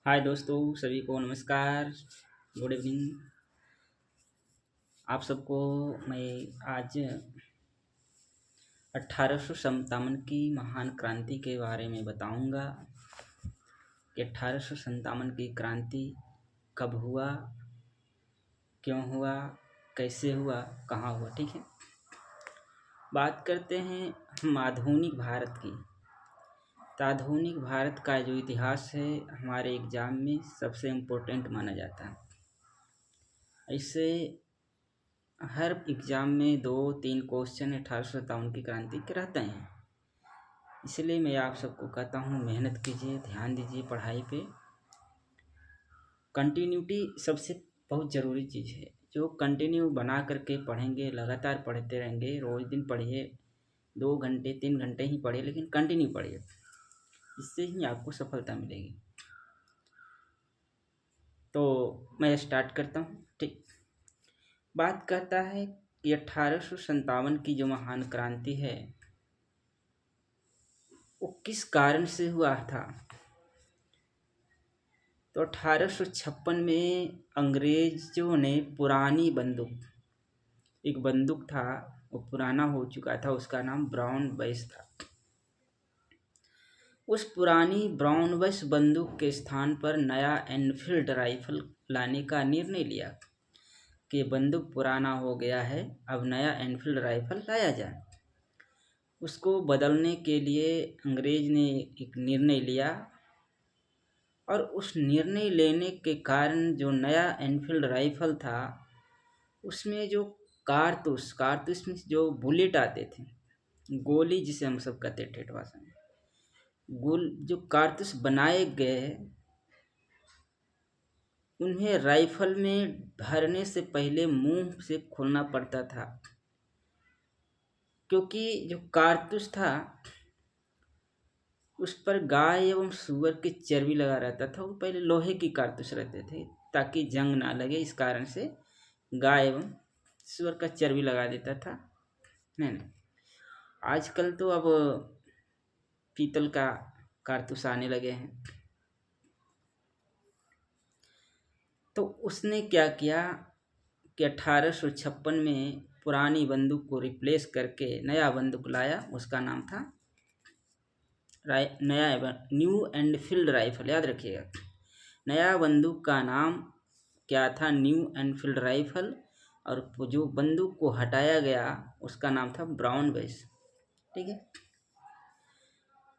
हाय दोस्तों, सभी को नमस्कार। Good evening. आप सबको मैं आज 1857 की महान क्रांति के बारे में बताऊंगा कि 1857 की क्रांति कब हुआ, क्यों हुआ, कैसे हुआ, कहाँ हुआ। ठीक है, बात करते हैं हम आधुनिक भारत की। तो आधुनिक भारत का जो इतिहास है हमारे एग्ज़ाम में सबसे इम्पोर्टेंट माना जाता है। इससे हर एग्ज़ाम में 2-3 क्वेश्चन 1857 की क्रांति के रहते हैं। इसलिए मैं आप सबको कहता हूँ, मेहनत कीजिए, ध्यान दीजिए पढ़ाई पे। कंटिन्यूटी सबसे बहुत ज़रूरी चीज़ है। जो कंटिन्यू बना करके पढ़ेंगे, लगातार पढ़ते रहेंगे, रोज़ दिन पढ़िए, 2 घंटे 3 घंटे ही पढ़िए, लेकिन कंटिन्यू पढ़िए। इससे ही आपको सफलता मिलेगी। तो मैं स्टार्ट करता हूँ। ठीक, बात करता है कि 1857 की जो महान क्रांति है वो किस कारण से हुआ था। तो 1856 में अंग्रेजों ने पुरानी बंदूक, एक बंदूक था वो पुराना हो चुका था, उसका नाम ब्राउन बैस था। उस पुरानी ब्राउन बैस बंदूक के स्थान पर नया एनफील्ड राइफल लाने का निर्णय लिया कि बंदूक पुराना हो गया है, अब नया एनफील्ड राइफल लाया जाए। उसको बदलने के लिए अंग्रेज ने एक निर्णय लिया और उस निर्णय लेने के कारण जो नया एनफील्ड राइफल था उसमें जो कारतूस में जो बुलेट आते थे, गोली जिसे हम सब कहते ठेठ भाषा में, जो कारतूस बनाए गए उन्हें राइफल में भरने से पहले मुंह से खोलना पड़ता था, क्योंकि जो कारतूस था उस पर गाय एवं सूअर की चर्बी लगा रहता था। वो पहले लोहे की कारतूस रहते थे ताकि जंग ना लगे, इस कारण से गाय एवं सूअर का चर्बी लगा देता था। नहीं, आजकल तो अब पीतल का कारतूस आने लगे हैं। तो उसने क्या किया कि 1856 में पुरानी बंदूक को रिप्लेस करके नया बंदूक लाया। उसका नाम था नया न्यू एनफील्ड राइफल। याद रखिएगा, नया बंदूक का नाम क्या था, न्यू एनफील्ड राइफल। और जो बंदूक को हटाया गया उसका नाम था ब्राउन बैस। ठीक है,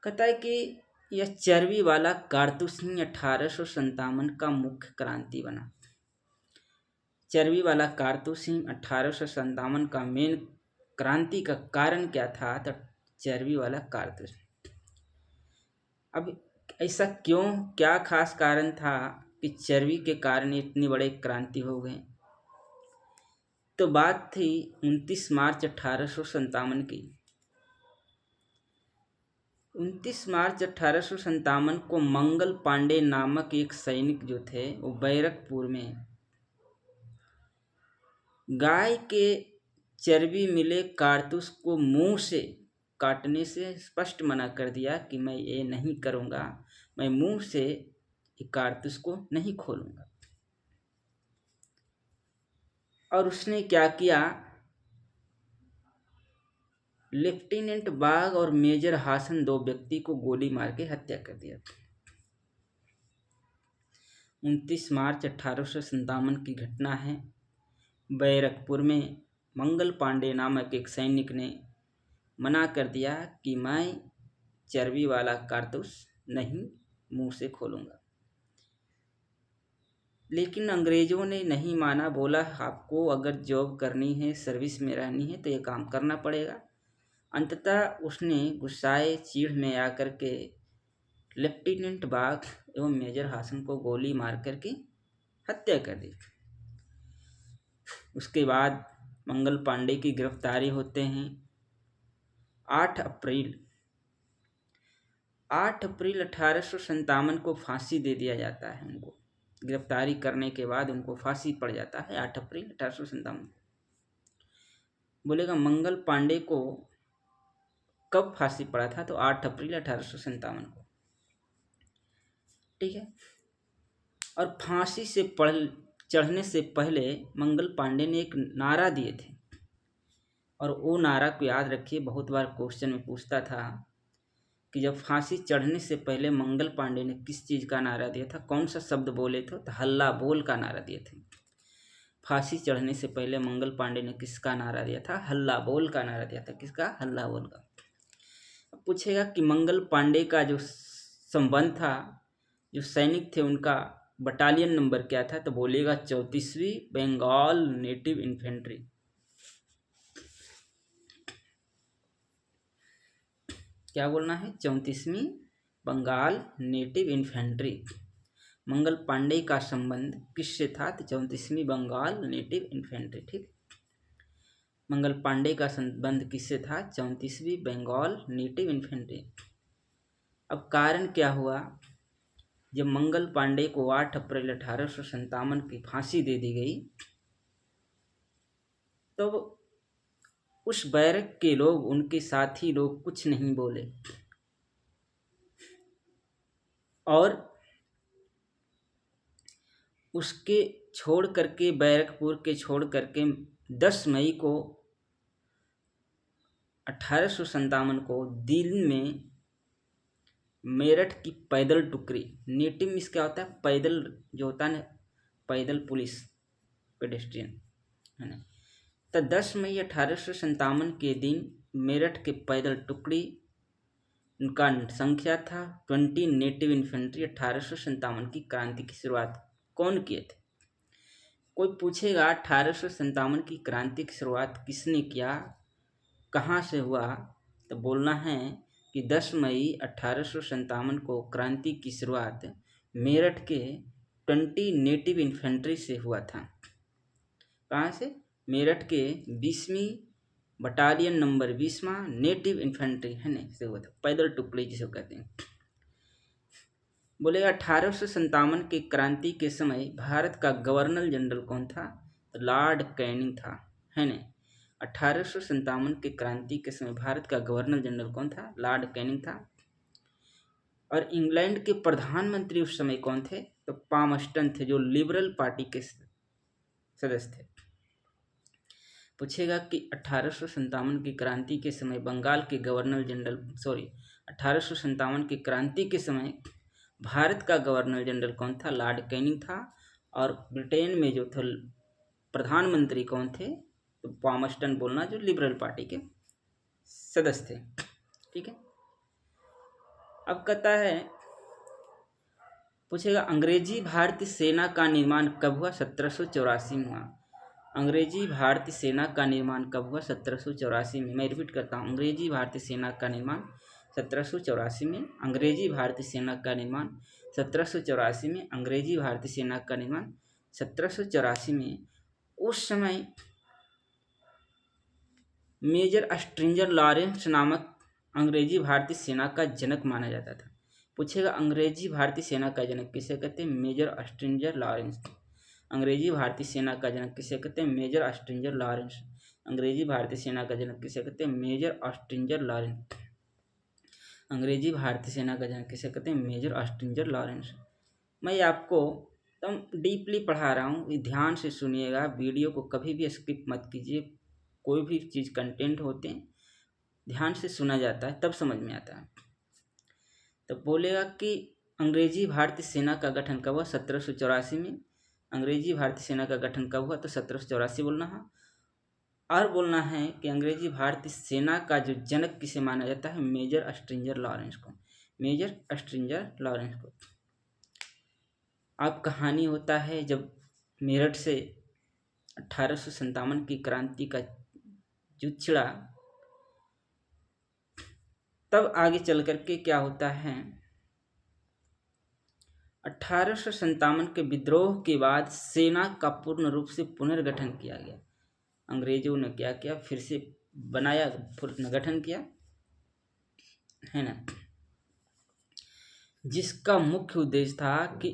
कहता है कि यह चर्बी वाला कारतूस ही 1857 का मुख्य क्रांति बना। चर्बी वाला कारतूस ही 1857 का मेन क्रांति का कारण क्या था, तो चर्बी वाला कारतूस। अब ऐसा क्यों, क्या खास कारण था कि चर्बी के कारण इतनी बड़ी क्रांति हो गई। तो बात थी 29 मार्च 1857 की। 29 मार्च 1857 को मंगल पांडे नामक एक सैनिक जो थे वो बैरकपुर में गाय के चर्बी मिले कारतूस को मुंह से काटने से स्पष्ट मना कर दिया कि मैं ये नहीं करूँगा, मैं मुंह से कारतूस को नहीं खोलूँगा। और उसने क्या किया, लेफ्टिनेंट बाग और मेजर हासन, 2 व्यक्ति को गोली मार के हत्या कर दिया। 29 मार्च 1857 की घटना है। बैरकपुर में मंगल पांडे नामक एक सैनिक ने मना कर दिया कि मैं चर्बी वाला कारतूस नहीं मुंह से खोलूँगा। लेकिन अंग्रेज़ों ने नहीं माना, बोला आपको अगर जॉब करनी है, सर्विस में रहनी है तो ये काम करना पड़ेगा। अंततः उसने गुस्साए चिढ़ में आकर के लेफ्टिनेंट बाग एवं मेजर हासन को गोली मार करके हत्या कर दी। उसके बाद मंगल पांडे की गिरफ्तारी होते हैं। 8 अप्रैल 1857 को फांसी दे दिया जाता है। उनको गिरफ्तारी करने के बाद उनको फांसी पड़ जाता है 8 अप्रैल 1857। बोलेगा मंगल पांडे को कब फांसी पड़ा था, तो 8 अप्रैल 1857 को। ठीक है, और फांसी से चढ़ने से पहले मंगल पांडे ने एक नारा दिए थे, और वो नारा को याद रखिए, बहुत बार क्वेश्चन में पूछता था कि जब फांसी चढ़ने से पहले मंगल पांडे ने किस चीज़ का नारा दिया था, कौन सा शब्द बोले थे, तो हल्ला बोल का नारा दिए थे। फांसी चढ़ने से पहले मंगल पांडे ने किसका नारा दिया था, हल्ला बोल का नारा दिया था। किसका, हल्ला बोल का। अब पूछेगा कि मंगल पांडे का जो संबंध था, जो सैनिक थे, उनका बटालियन नंबर क्या था, तो बोलेगा 34वीं बंगाल नेटिव इन्फेंट्री। क्या बोलना है, 34वीं बंगाल नेटिव इन्फेंट्री। मंगल पांडे का संबंध किससे था, तो 34वीं बंगाल नेटिव इन्फेंट्री। ठीक, मंगल पांडे का संबंध किससे था, 34वीं बंगाल नेटिव इन्फेंट्री। अब कारण क्या हुआ, जब मंगल पांडे को 8 अप्रैल 1857 की फांसी दे दी गई, तो उस बैरक के लोग, उनके साथी लोग कुछ नहीं बोले, और उसके छोड़ करके, बैरकपुर के छोड़ करके 10 मई को 1857 को दिल्ली में मेरठ की पैदल टुकड़ी, नेटिव मीन्स क्या होता है, पैदल जो होता है ना, पैदल पुलिस, पेडेस्ट्रियन है ना। तो 10 मई 1857 के दिन मेरठ के पैदल टुकड़ी, उनका संख्या था 20 नेटिव इन्फेंट्री, 1857 की क्रांति की शुरुआत कौन किए थे। कोई पूछेगा 1857 की क्रांति की शुरुआत किसने किया, कहाँ से हुआ, तो बोलना है कि 10 मई 1857 को क्रांति की शुरुआत मेरठ के 20 नेटिव इन्फेंट्री से हुआ था। कहाँ से, मेरठ के 20वीं बटालियन नंबर 20वां नेटिव इन्फेंट्री है ना, से हुआ था, पैदल टुकड़ी जिसे कहते हैं। बोलेगा 1857 की क्रांति के समय भारत का गवर्नर जनरल कौन था, तो लॉर्ड कैनिंग था, है ना। 1857 की क्रांति के समय भारत का गवर्नर जनरल कौन था, लॉर्ड कैनिंग था। और इंग्लैंड के प्रधानमंत्री उस समय कौन थे, तो पामस्टन थे, जो लिबरल पार्टी के सदस्य थे। पूछेगा कि 1857 की क्रांति के समय बंगाल के गवर्नर जनरल, 1857 की क्रांति के समय भारत का गवर्नर जनरल कौन था, लॉर्ड कैनिंग था। और ब्रिटेन में जो थे प्रधानमंत्री कौन थे, तो पामस्टन बोलना, जो लिबरल पार्टी के सदस्य थे। ठीक है, अब कहता है, पूछेगा अंग्रेजी भारतीय सेना का निर्माण कब हुआ, 1784 में हुआ। अंग्रेजी भारतीय सेना का निर्माण कब हुआ, 1784 में। मैं रिपीट करता हूँ, अंग्रेजी भारतीय सेना का निर्माण 1784 में। अंग्रेजी भारतीय सेना का निर्माण 1784 में। अंग्रेजी भारतीय सेना का निर्माण 1784 में। उस समय मेजर स्ट्रिंजर लॉरेंस नामक अंग्रेजी भारतीय सेना का जनक माना जाता था। पूछेगा अंग्रेजी भारतीय सेना का जनक किसे कहते हैं, मेजर स्ट्रिंजर लॉरेंस। अंग्रेजी भारतीय सेना का जनक किसे कहते हैं, मेजर स्ट्रिंजर लॉरेंस। अंग्रेजी भारतीय सेना का जनक किसे कहते हैं, मेजर स्ट्रिंजर लॉरेंस। अंग्रेजी भारतीय सेना का जनक किसे कहते हैं, मेजर स्ट्रिंजर लॉरेंस। मैं आपको एकदम डीपली पढ़ा रहा हूँ, ध्यान से सुनिएगा, वीडियो को कभी भी स्किप मत कीजिए। कोई भी चीज़ कंटेंट होते हैं ध्यान से सुना जाता है तब समझ में आता है। तो बोलेगा कि अंग्रेजी भारतीय सेना का गठन कब हुआ, 1784 में। अंग्रेजी भारतीय सेना का गठन कब हुआ, तो 1784 बोलना है। और बोलना है कि अंग्रेजी भारतीय सेना का जो जनक किसे माना जाता है, मेजर स्ट्रिंजर लॉरेंस को, मेजर स्ट्रिंजर लॉरेंस को। अब कहानी होता है, जब मेरठ से 1857 की क्रांति का युद्ध छिड़ा, तब आगे चल करके क्या होता है, 1857 के विद्रोह के बाद सेना का पूर्ण रूप से पुनर्गठन किया गया। अंग्रेजों ने क्या किया, फिर से बनाया, पुनर्गठन किया, है ना, जिसका मुख्य उद्देश्य था कि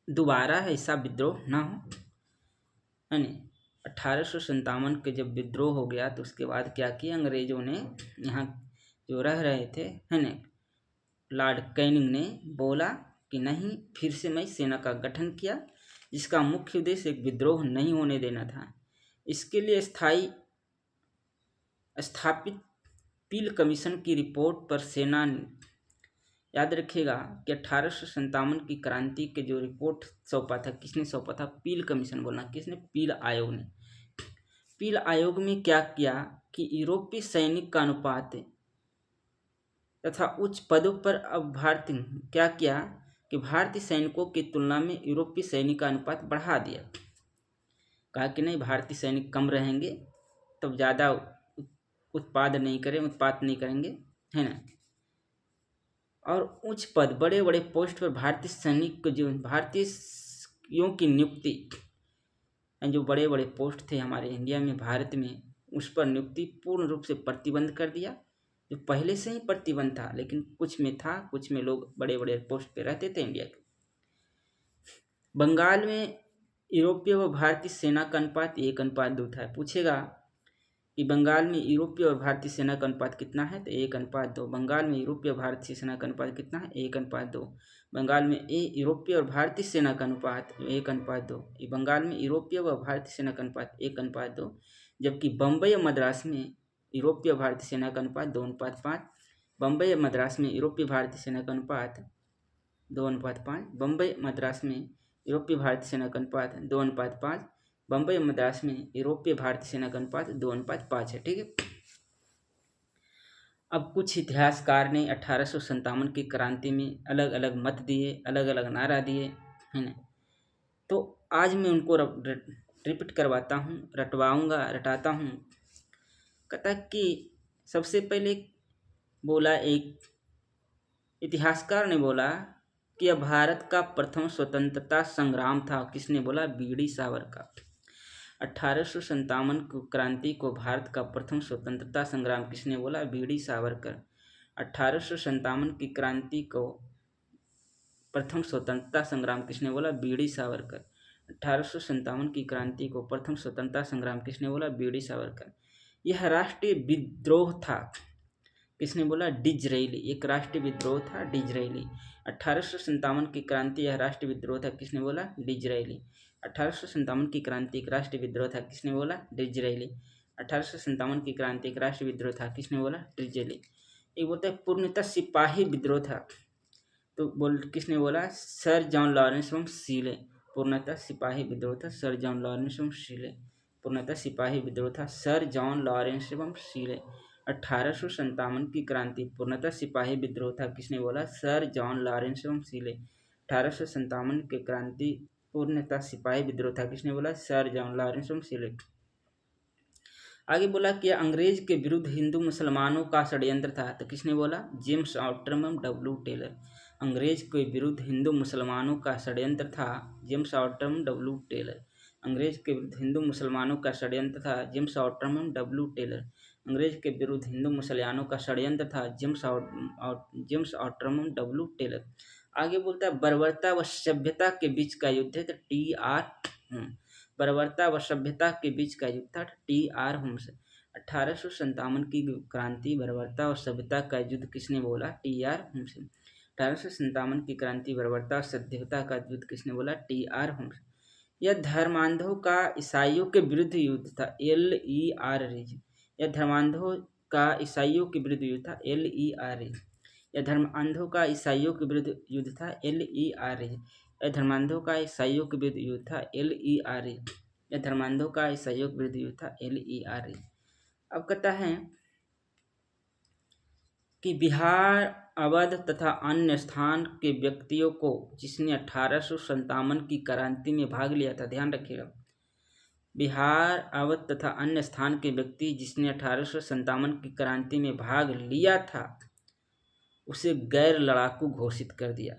दोबारा ऐसा विद्रोह ना हो, है ना। 1857 के जब विद्रोह हो गया तो उसके बाद क्या किया, अंग्रेजों ने यहाँ जो रह रहे थे, है ना, लॉर्ड कैनिंग ने बोला कि नहीं, फिर से मैं सेना का गठन किया, जिसका मुख्य उद्देश्य एक विद्रोह नहीं होने देना था। इसके लिए स्थापित पील कमीशन की रिपोर्ट पर सेना ने, याद रखिएगा कि 1857 की क्रांति के जो रिपोर्ट सौंपा था, किसने सौंपा था? पील कमीशन बोलना, किसने? पील आयोग ने। पील आयोग में क्या किया कि यूरोपीय सैनिक का अनुपात तथा उच्च पदों पर अब भारतीय क्या किया कि भारतीय सैनिकों की तुलना में यूरोपीय सैनिक का अनुपात बढ़ा दिया। कहा कि नहीं, भारतीय सैनिक कम रहेंगे तब ज़्यादा उत्पात नहीं करेंगे, है ना। और उच्च पद, बड़े बड़े पोस्ट पर भारतीय सैनिक को, जो भारतीयों की नियुक्ति, जो बड़े बड़े पोस्ट थे हमारे इंडिया में, भारत में, उस पर नियुक्ति पूर्ण रूप से प्रतिबंध कर दिया। जो पहले से ही प्रतिबंध था, लेकिन कुछ में था, कुछ में लोग बड़े बड़े पोस्ट पे रहते थे इंडिया के। बंगाल में यूरोपीय व भारतीय सेना का अनुपात 1:2 था। पूछेगा कि बंगाल में यूरोपीय और भारतीय सेना का अनुपात कितना है, तो 1:2। बंगाल में यूरोपीय और भारतीय सेना का अनुपात कितना है? 1:2। बंगाल में यूरोपीय और भारतीय सेना का अनुपात 1:2। बंगाल में यूरोपीय व भारतीय सेना का अनुपात 1:2, जबकि बम्बई और मद्रास में यूरोपीय और भारतीय सेना का अनुपात 2:5। बम्बई और मद्रास में यूरोपीय भारतीय सेना का अनुपात 2:5। बम्बई मद्रास में यूरोपीय भारतीय सेना का अनुपात 2:5। बम्बई और मद्रास में यूरोपीय भारतीय सेना का अनुपात 2:5 है। ठीक है। अब कुछ इतिहासकार ने 1857 की क्रांति में अलग अलग मत दिए, अलग अलग नारा दिए, है ना। तो आज मैं उनको रिपीट करवाता हूँ, रटाता हूँ। कहता कि सबसे पहले बोला, एक इतिहासकार ने बोला कि यह भारत का प्रथम स्वतंत्रता संग्राम था। किसने बोला? बीडी सावरकर। 1857 क्रांति को भारत का प्रथम स्वतंत्रता संग्राम किसने बोला? बीडी सावरकर। 1857 की क्रांति को प्रथम स्वतंत्रता संग्राम किसने बोला? बीडी सावरकर। 1857 की क्रांति को प्रथम स्वतंत्रता संग्राम किसने बोला? बीडी सावरकर। यह राष्ट्रीय विद्रोह था। किसने बोला? डिज़रायली। एक राष्ट्रीय विद्रोह था, डिज़रायली। 1857 की क्रांति यह राष्ट्रीय विद्रोह था। किसने बोला? डिज़रायली। 1857 की क्रांति एक राष्ट्रीय विद्रोह था। किसने बोला? डिज़रायली। 1857 की क्रांति एक राष्ट्रीय विद्रोह था। किसने बोला? डिज़रायली। एक बोलता है पूर्णतः सिपाही विद्रोह था, तो किसने बोला? सर जॉन लॉरेंस एवं सीले। पूर्णतः सिपाही विद्रोह था, सर जॉन लॉरेंस एवं सीले। पूर्णतः सिपाही विद्रोह था, सर जॉन लॉरेंस एवं सीले। 1857 की क्रांति पूर्णतः सिपाही विद्रोह था। किसने बोला? सर जॉन लॉरेंस एवं सीले। 1857 की क्रांति पूर्णतः सिपाही विद्रोह था। किसने बोला? सर जॉन लॉरेंस एवं सीले। आगे बोला कि अंग्रेज के विरुद्ध हिंदू मुसलमानों का षड्यंत्र था, तो किसने बोला? जेम्स ऑटम एवं डब्ल्यू टेलर। अंग्रेज के विरुद्ध हिंदू मुसलमानों का षड्यंत्र था, जेम्स ऑटम डब्ल्यू टेलर। अंग्रेज के विरुद्ध हिंदू मुसलमानों का षड्यंत्र था, जेम्स ऑटम एवं डब्ल्यू टेलर। अंग्रेज के विरुद्ध हिंदू मुसलमानों का षड्यंत्र था, जेम्स ऑटम एवं डब्ल्यू टेलर। आगे बोलता है बर्बरता व सभ्यता के बीच का युद्ध है, तो TR बर्बरता व सभ्यता के बीच का युद्ध था, TR होम्स। 1857 की क्रांति बर्बरता और सभ्यता का युद्ध किसने बोला? TR Holmes. 1857 की क्रांति बर्बरता और सभ्यता का युद्ध किसने बोला? TR Holmes. यह धर्मांधों का ईसाइयों के विरुद्ध युद्ध था, LER। यह धर्मांधों का ईसाइयों के विरुद्ध युद्ध था, LER। यह धर्मांधों का ईसाइयों के विरुद्ध युद्ध था, LER। यह धर्मांधों का ईसाइयों के विरुद्ध युद्ध था, LER। यह धर्मांधों का ईसाइयों के विरुद्ध युद्ध था, LER। अब कहता है कि बिहार, अवध तथा अन्य स्थान के व्यक्तियों को जिसने 1857 की क्रांति में भाग लिया था, ध्यान रखिएगा, बिहार, अवध तथा अन्य स्थान के व्यक्ति जिसने 1857 की क्रांति में भाग लिया था, उसे गैर लड़ाकू घोषित कर दिया।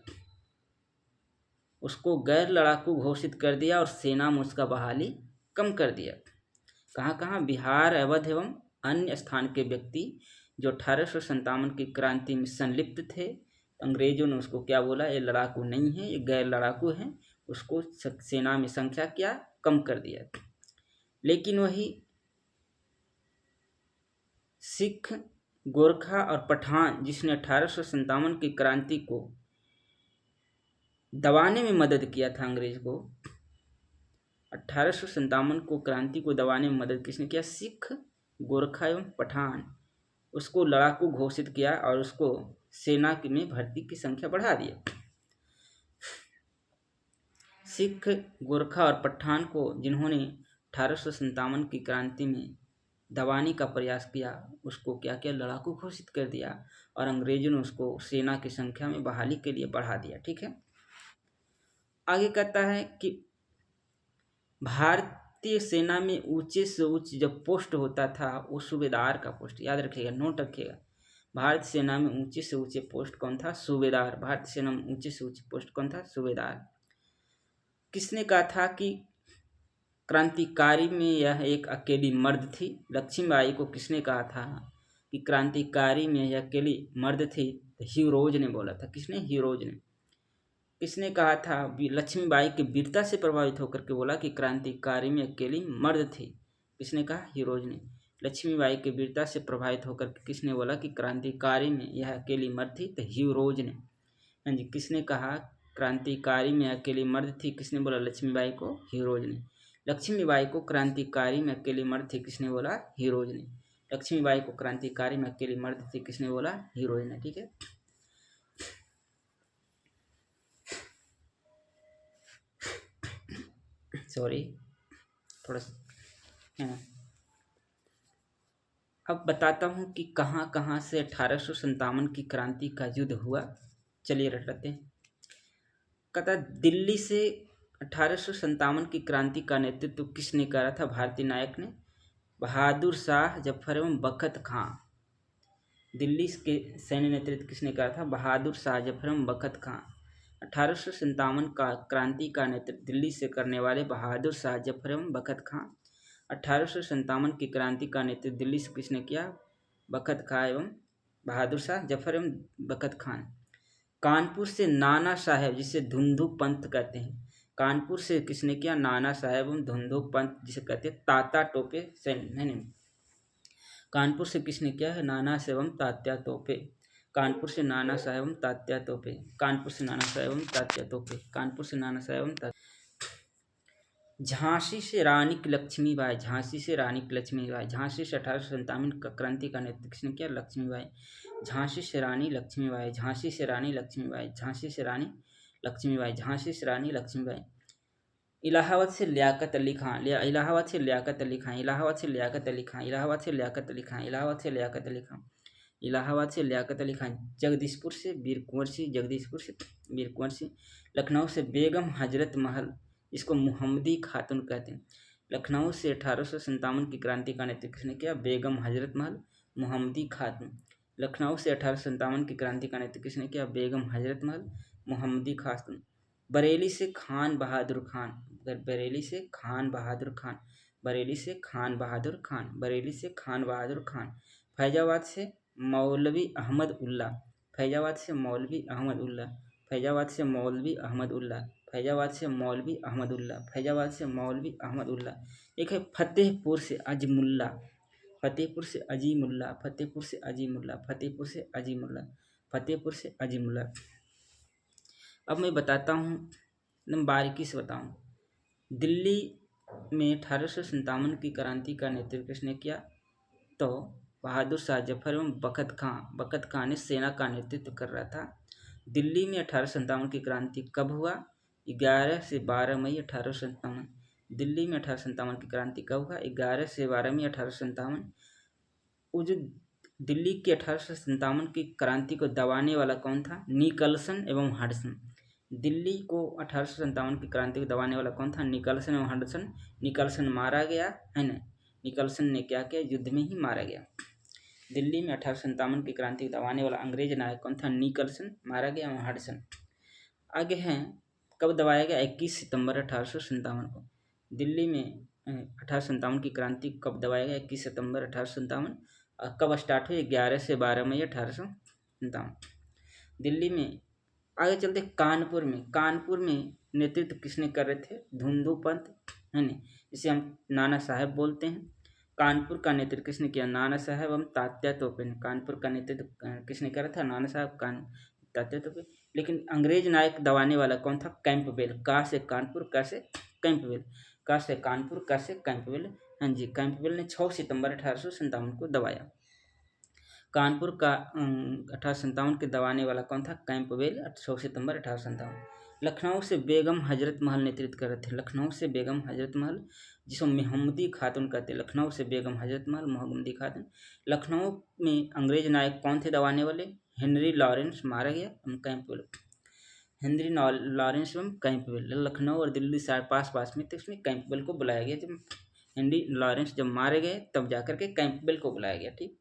उसको गैर लड़ाकू घोषित कर दिया और सेना में उसका बहाली कम कर दिया। कहाँ कहाँ? बिहार, अवध एवं अन्य स्थान के व्यक्ति जो 1857 की क्रांति में संलिप्त थे, अंग्रेजों ने उसको क्या बोला? ये लड़ाकू नहीं है, ये गैर लड़ाकू है। उसको सेना में संख्या क्या? कम कर दिया। लेकिन वही सिख, गोरखा और पठान जिसने 1857 की क्रांति को दबाने में मदद किया था अंग्रेज को। 1857 को क्रांति को दबाने में मदद किसने किया? सिख, गोरखा एवं पठान। उसको लड़ाकू घोषित किया और उसको सेना में भर्ती की संख्या बढ़ा दिया। सिख, गोरखा और पठान को जिन्होंने 1857 की क्रांति में दबाने का प्रयास किया, उसको क्या किया? लड़ाकू घोषित कर दिया और अंग्रेजों ने उसको सेना की संख्या में बहाली के लिए बढ़ा दिया। ठीक है, आगे कहता है कि भारतीय सेना में ऊंचे से ऊंच जब पोस्ट होता था वो सूबेदार का पोस्ट, याद रखिएगा, नोट रखिएगा। भारतीय सेना में ऊंचे से ऊंचे पोस्ट कौन था? सूबेदार। भारतीय सेना में ऊंचे से ऊंचे पोस्ट कौन था? सूबेदार। किसने कहा था कि क्रांतिकारी में यह एक अकेली मर्द थी? लक्ष्मीबाई को किसने कहा था कि क्रांतिकारी में यह अकेली मर्द थी? तो हीरोज ने बोला था। किसने? हीरोज ने। किसने कहा था? लक्ष्मीबाई की वीरता से प्रभावित होकर के बोला कि क्रांतिकारी में अकेली मर्द थी। किसने कहा? हीरोज ने। लक्ष्मीबाई की वीरता से प्रभावित होकर के किसने बोला कि क्रांतिकारी में यह अकेली मर्द थी? तो हीरोज ने। हाँ जी, किसने कहा क्रांतिकारी में अकेली मर्द थी? किसने बोला? लक्ष्मीबाई को। हीरोज ने। लक्ष्मीबाई को क्रांतिकारी में अकेली मर्द थी, किसने बोला? हीरोज ने। लक्ष्मीबाई को क्रांतिकारी में अकेली मर्द थी, किसने बोला? हीरोज ने। ठीक है, सॉरी, थोड़ा है ना। अब बताता हूँ कि कहाँ कहाँ से 1857 की क्रांति का युद्ध हुआ। चलिए रट लेते हैं। कहता दिल्ली से 1857 की क्रांति का नेतृत्व किसने करा था? भारतीय नायक ने, बहादुर शाह जफर एवं बखत खां। दिल्ली के सैन्य नेतृत्व किसने करा था? बहादुर शाह जफर एवं बखत खां। 1857 का क्रांति का नेतृत्व दिल्ली से करने वाले बहादुर शाह जफर एवं बखत खां। 1857 की क्रांति का नेतृत्व दिल्ली से किसने किया? बखत खां एवं बहादुर शाह जफर एवं बखत खान। कानपुर से नाना साहेब, जिसे धुंधु पंत कहते हैं, कानपुर से किसने किया? नाना साहेब एवं धुंधु पंत, जिसे कहते हैं तात्या टोपे सैन्य। नहीं, कानपुर से किसने किया है? नाना साहेब एवं तात्या तोपे। कानपुर से नाना साहेब एवं तात्या तोपे। कानपुर से नाना साहेब एवं तात्या तोपे। कानपुर से नाना साहेब एवं। झांसी से रानी लक्ष्मीबाई। झांसी से रानी लक्ष्मीबाई। झांसी से 1857 का क्रांति का नेतृत्व किसने किया? लक्ष्मीबाई। झांसी से रानी लक्ष्मीबाई। झांसी से रानी लक्ष्मीबाई। झांसी से रानी लक्ष्मीबाई। झांसी से रानी लक्ष्मीबाई। इलाहाबाद से लियाकत अली खां। इलाहाबाद से लियाकत अली खां। इलाहाबाद से लियाकत अली खां। इलाहाबाद से लियाकत अली खां। इलाहाबाद से लियाकत अली खां। इलाहाबाद से लियाकत अली खां। जगदीशपुर से वीर कुंवर सिंह। जगदीशपुर से वीर कुंवर सिंह। लखनऊ से बेगम हजरत महल, इसको मुहम्मदी खातून कहते हैं। लखनऊ से 1857 की क्रांति का नेतृत्व किसने किया? बेगम हजरत महल, मुहम्मदी खातून। लखनऊ से 1857 की क्रांति का नेतृत्व किसने किया? बेगम हजरत महल, मुहम्मदी खातून। बरेली से खान बहादुर खान। बरेली से खान बहादुर खान। बरेली से खान बहादुर खान। बरेली से खान बहादुर खान। फैजाबाद से मौलवी अहमद उल्ला। फैजाबाद से मौलवी अहमद उल्ला। फैजाबाद से मौलवी अहमद उल्ला। फैजाबाद से मौलवी अहमद उल्ला। फैजाबाद से मौलवी अहमद उल्ला। एक है फतेहपुर से अजमुल्ला। फतेहपुर से अजीमुल्ला। फतेहपुर से अजीमुल्ला। फतेहपुर से अजीमुल्ला। फतेहपुर से अजीमुल्ला। अब मैं बताता हूँ, एकदम बारीकी से बताऊँ। दिल्ली में 1857 की क्रांति का नेतृत्व किसने किया? तो बहादुर शाह जफर एवं बखत खां। बखत खां ने सेना का नेतृत्व कर रहा था। दिल्ली में 1857 की क्रांति कब हुआ? 11 से 12 मई 1857। दिल्ली में 1857 की क्रांति कब हुआ? 11 से 12 मई 1857। वो जो दिल्ली की 1857 की क्रांति को दबाने वाला कौन था? निकलसन एवं हडसन। दिल्ली को 1857 की क्रांति को दबाने वाला कौन था? निकलसन एवं हडसन। निकलसन मारा गया है ना। निकलसन ने क्या किया? युद्ध में ही मारा गया। दिल्ली में 1857 की क्रांति को दबाने वाला अंग्रेज नायक कौन था? निकलसन, मारा गया एवं हडसन। आगे हैं, कब दबाया गया? 21 सितंबर 1857 को। दिल्ली में 1857 की क्रांति कब दबाया गया? 21 सितंबर 1857। और कब स्टार्ट हुई? 11 से 12 मई 1857। दिल्ली में आगे चलते कानपुर में। कानपुर में नेतृत्व किसने कर रहे थे? धुंधु पंत, है ना, जिसे हम नाना साहेब बोलते हैं। कानपुर का नेतृत्व किसने किया? नाना साहेब एवं तात्या तोपे ने। कानपुर का नेतृत्व किसने करा था? नाना साहब तात्या तोपे। लेकिन अंग्रेज नायक दबाने वाला कौन था? कैंपबेल। का से कानपुर, का से कैंपबेल, का से कानपुर, का से कैंपबेल। हाँ जी, कैंपबेल ने 6 सितंबर 1857 को दबाया। कानपुर का 1857 के दबाने वाला कौन था? कैंपबेल। 6 सितंबर 1857। लखनऊ से बेगम हजरत महल नेतृत्व कर रहे थे। लखनऊ से बेगम हजरत महल, जिसको मोहम्मदी खातून कहते हैं। लखनऊ से बेगम हजरत महल, मोहम्मदी खातून। लखनऊ में अंग्रेज नायक कौन थे दबाने वाले? हेनरी लॉरेंस मारा गया, कैंपबेल। हेनरी लॉरेंस एवं कैंपबेल। लखनऊ और दिल्ली पास पास में, तो इसमें कैंपबेल को बुलाया गया। जब हेनरी लॉरेंस जब मारे गए तब जाकर के कैंपबेल को बुलाया गया। ठीक,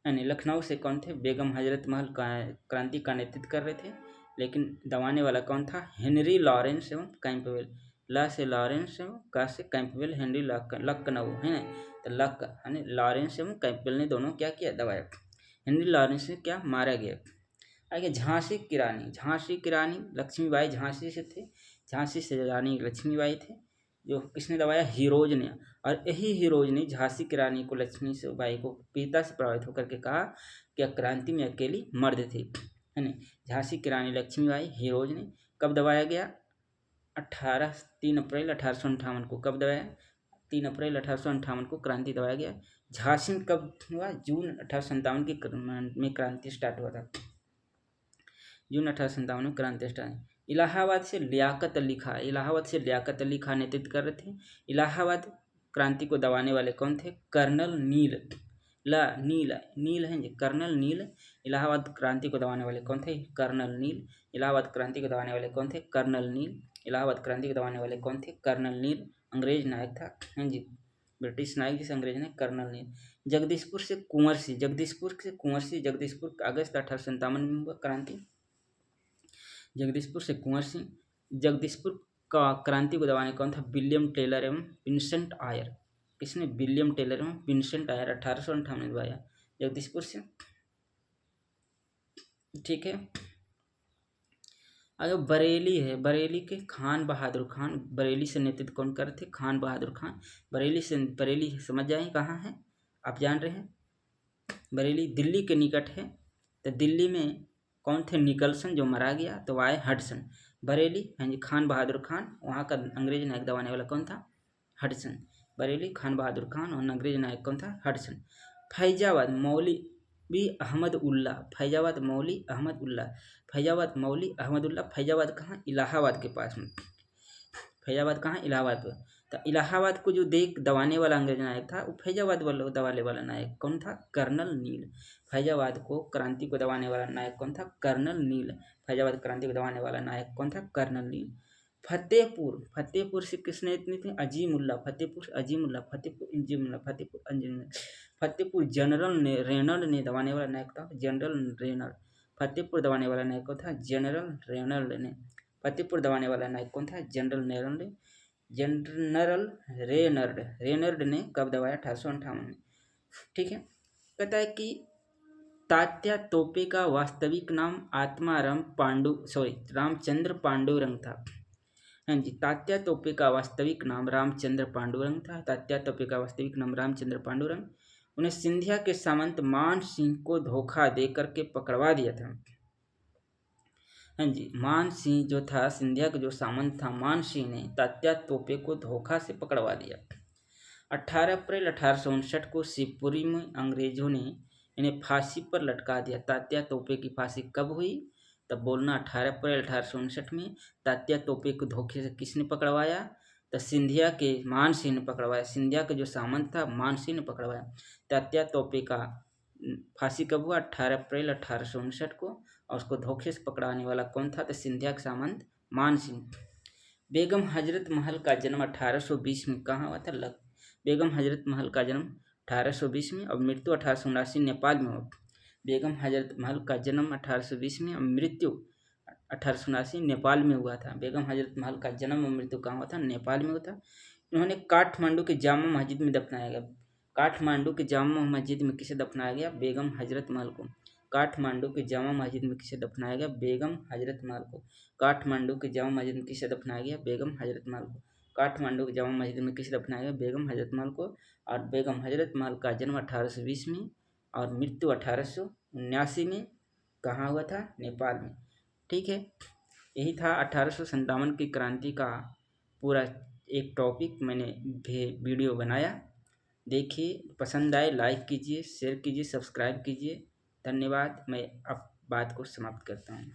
यानी लखनऊ से कौन थे? बेगम हजरत महल क्रांति का नेतृत्व कर रहे थे, लेकिन दबाने वाला कौन था? हेनरी लॉरेंस एवं कैंपबेल। ला से लॉरेंस एवं का से कैंपबेल, हेनरी लखनऊ है ना, तो लक यानी लॉरेंस एवं कैंपबेल ने दोनों क्या किया? दबाया। हेनरी लॉरेंस ने क्या? मारा गया। आगे झांसी की रानी। झांसी की रानी लक्ष्मीबाई झांसी से थे। झांसी से रानी लक्ष्मीबाई थे, जो किसने दबाया? हीरोज ने। और यही हीरोज ने झांसी की रानी को, लक्ष्मीबाई को पिता से प्रभावित होकर के कहा कि क्रांति में अकेली मर्द थी, है ना। झांसी की रानी लक्ष्मीबाई हीरोज ने कब दबाया गया? 3 अप्रैल 1858 को। कब दबाया? 3 अप्रैल 1858 को क्रांति दबाया गया। झांसी में कब हुआ? जून 1857 की में क्रांति स्टार्ट हुआ था। जून 1857 में क्रांति स्टार्ट। इलाहाबाद से लियाकत अली खां। इलाहाबाद से लियाकत अली खां नेतृत्व कर रहे थे। इलाहाबाद क्रांति को दबाने वाले कौन थे? कर्नल नील। नील है जी, कर्नल नील। इलाहाबाद क्रांति को दबाने वाले कौन थे? कर्नल नील। इलाहाबाद क्रांति को दबाने वाले कौन थे? कर्नल नील। इलाहाबाद क्रांति को दबाने वाले कौन थे? कर्नल नील। अंग्रेज नायक था, हैं जी, ब्रिटिश नायक जिसे अंग्रेज ने कर्नल नील। जगदीशपुर से कुंवर सिंह। जगदीशपुर अगस्त 1857 में हुआ क्रांति। जगदीशपुर से कुंवर सिंह। जगदीशपुर का क्रांति को दबाने कौन था? विलियम टेलर एवं विंसेंट आयर। किसने? विलियम टेलर एवं विंसेंट आयर 1858 में दबाया जगदीशपुर से। ठीक है, अगर बरेली है, बरेली के खान बहादुर खान। बरेली से नेतृत्व कौन कर रहे थे? खान बहादुर खान। बरेली समझ जाए कहाँ है, आप जान रहे हैं। बरेली दिल्ली के निकट है, तो दिल्ली में कौन थे? निकलसन, जो मारा गया, तो आए हडसन। बरेली, हाँ जी, खान बहादुर खान। वहाँ का अंग्रेज नायक दबाने वाला कौन था? हडसन। बरेली खान बहादुर खान और अंग्रेज नायक कौन था? हडसन। फैजाबाद मौलवी अहमद उल्ला। फैजाबाद मौलवी अहमद उल्ला। फैजाबाद मौलवी अहमद उल्ला। फैजाबाद कहाँ? इलाहाबाद के पास में। फैजाबाद कहाँ? इलाहाबाद पर। तो इलाहाबाद को जो दबाने वाला अंग्रेज नायक था, वो फैजाबाद वाला दबाने वाला नायक कौन था? कर्नल नील। फैजाबाद को क्रांति को दबाने वाला नायक कौन था? कर्नल नील। फैजाबाद क्रांति को दबाने वाला नायक कौन था? कर्नल नील। फतेहपुर से किसने इतने थे? अजीमुल्ला। फतेहपुर जनरल रेनल्ड ने दबाने वाला नायक था, जनरल रेनल्ड। फतेहपुर दबाने वाला नायक कौन था? जनरल रेनल्ड ने। फतेहपुर दबाने वाला नायक कौन था? जनरल रेनल्ड ने कब दबाया? 1858 में। ठीक है, कहता है कि तात्या तोपे का वास्तविक नाम रामचंद्र पांडुरंग था। हाँ जी, तात्या तोपे का वास्तविक नाम रामचंद्र पांडुरंग था। तात्या तोपे का वास्तविक नाम रामचंद्र पांडुरंग। उन्हें सिंधिया के सामंत मान सिंह को धोखा दे करके पकड़वा दिया था। हाँ जी, मान सिंह जो था, सिंधिया का जो सामंत था, मान सिंह ने तात्या तोपे को धोखा से पकड़वा दिया। 18 अप्रैल 1859 को शिवपुरी में अंग्रेजों ने इन्हें फांसी पर लटका दिया। तात्या तोपे की फांसी कब हुई? तब बोलना 18 अप्रैल 1859 में। तात्या तोपे को धोखे से किसने पकड़वाया? तो सिंधिया के मान सिंह ने पकड़वाया। सिंधिया का जो सामंत था, मान सिंह ने पकड़वाया। तात्या तोपे का फांसी कब हुआ? 18 अप्रैल 1859 को। और उसको धोखे से पकड़ाने वाला कौन था? तो सिंधिया का सामंत मान सिंह। बेगम हजरत महल का जन्म 1820 में कहाँ हुआ था? बेगम हजरत महल का जन्म 1820 में और मृत्यु 1879 नेपाल में हुआ। बेगम हजरत महल का जन्म 1820 में और मृत्यु 1879 नेपाल में हुआ था। बेगम हजरत महल का जन्म और मृत्यु कहाँ हुआ था? नेपाल में हुआ था। उन्होंने काठमांडू के जामा मस्जिद में दफनाया गया। काठमांडू के जामा मस्जिद में किसे दफनाया गया? बेगम हजरत महल को। काठमांडू के जामा मस्जिद में किसे दफनाया गया? बेगम हजरत महल को। काठमांडू के जामा मस्जिद में किसे दफनाया गया? बेगम हजरत महल को। काठमांडू के जामा मस्जिद में किसे दफनाया गया? बेगम हजरत महल को। और बेगम हजरत महल का जन्म 1820 में और मृत्यु 1879 में कहाँ हुआ था? नेपाल में। ठीक है, यही था 1857 की क्रांति का पूरा एक टॉपिक मैंने वीडियो बनाया। देखिए, पसंद आए लाइक कीजिए, शेयर कीजिए, सब्सक्राइब कीजिए। धन्यवाद। मैं अब बात को समाप्त करता हूँ।